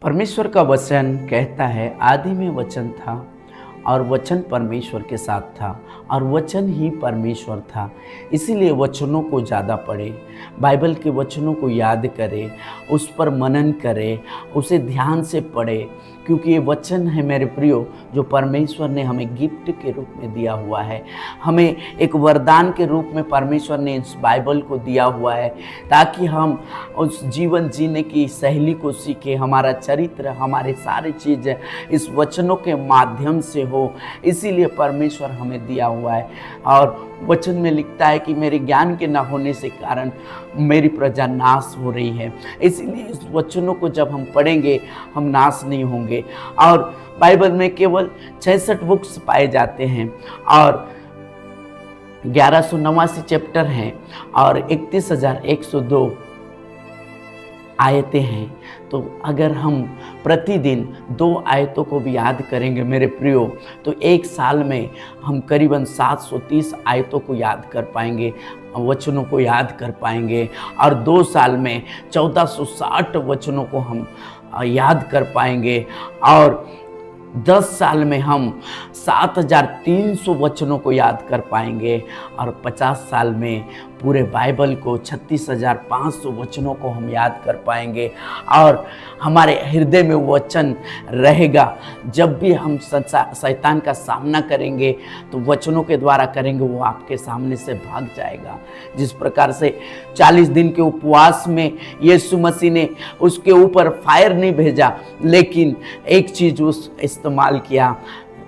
परमेश्वर का वचन कहता है, आदि में वचन था और वचन परमेश्वर के साथ था और वचन ही परमेश्वर था। इसीलिए वचनों को ज़्यादा पढ़े, बाइबल के वचनों को याद करे, उस पर मनन करे, उसे ध्यान से पढ़े, क्योंकि ये वचन है मेरे प्रियो जो परमेश्वर ने हमें गिफ्ट के रूप में दिया हुआ है। हमें एक वरदान के रूप में परमेश्वर ने इस बाइबल को दिया हुआ है, ताकि हम उस जीवन जीने की शैली को सीखें। हमारा चरित्र, हमारे सारी चीज़ें इस वचनों के माध्यम से हो, इसीलिए परमेश्वर हमें दिया हुआ है। और वचन में लिखता है कि मेरे ज्ञान के न होने से कारण मेरी प्रजा नाश हो रही है। इसीलिए इस वचनों को जब हम पढ़ेंगे हम नाश नहीं होंगे। और बाइबल में केवल 66 बुक्स पाए जाते हैं और 1189 चैप्टर हैं और 31,102 आयतें हैं। तो अगर हम प्रतिदिन 2 आयतों को भी याद करेंगे मेरे प्रियो, तो एक साल में हम करीबन 730 आयतों को याद कर पाएंगे, वचनों को याद कर पाएंगे। और 2 साल में 1460 वचनों को हम याद कर पाएंगे। और 10 साल में हम 7300 वचनों को याद कर पाएंगे। और 50 साल में पूरे बाइबल को 36,500 वचनों को हम याद कर पाएंगे। और हमारे हृदय में वचन रहेगा। जब भी हम शैतान का सामना करेंगे तो वचनों के द्वारा करेंगे, वो आपके सामने से भाग जाएगा। जिस प्रकार से 40 दिन के उपवास में यीशु मसीह ने उसके ऊपर फायर नहीं भेजा, लेकिन एक चीज़ उस इस्तेमाल किया,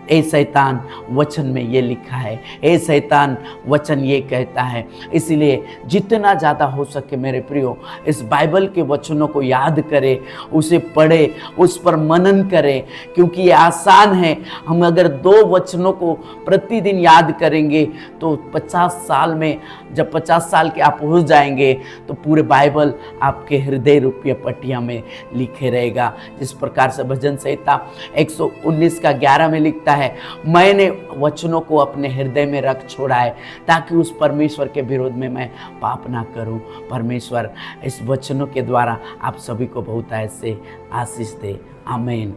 ए शैतान वचन में ये लिखा है, ए शैतान वचन ये कहता है। इसलिए जितना ज़्यादा हो सके मेरे प्रियो इस बाइबल के वचनों को याद करें, उसे पढ़े, उस पर मनन करें, क्योंकि ये आसान है। हम अगर 2 वचनों को प्रतिदिन याद करेंगे तो 50 साल में, जब 50 साल के आप हो जाएंगे तो पूरे बाइबल आपके हृदय रूपीय पट्टिया में लिखे रहेगा। जिस प्रकार से भजन संहिता 119 का 11 में लिखता है, मैंने वचनों को अपने हृदय में रख छोड़ा है ताकि उस परमेश्वर के विरोध में मैं पाप ना करूं। परमेश्वर इस वचनों के द्वारा आप सभी को बहुत ऐसे आशीष दे। आमीन।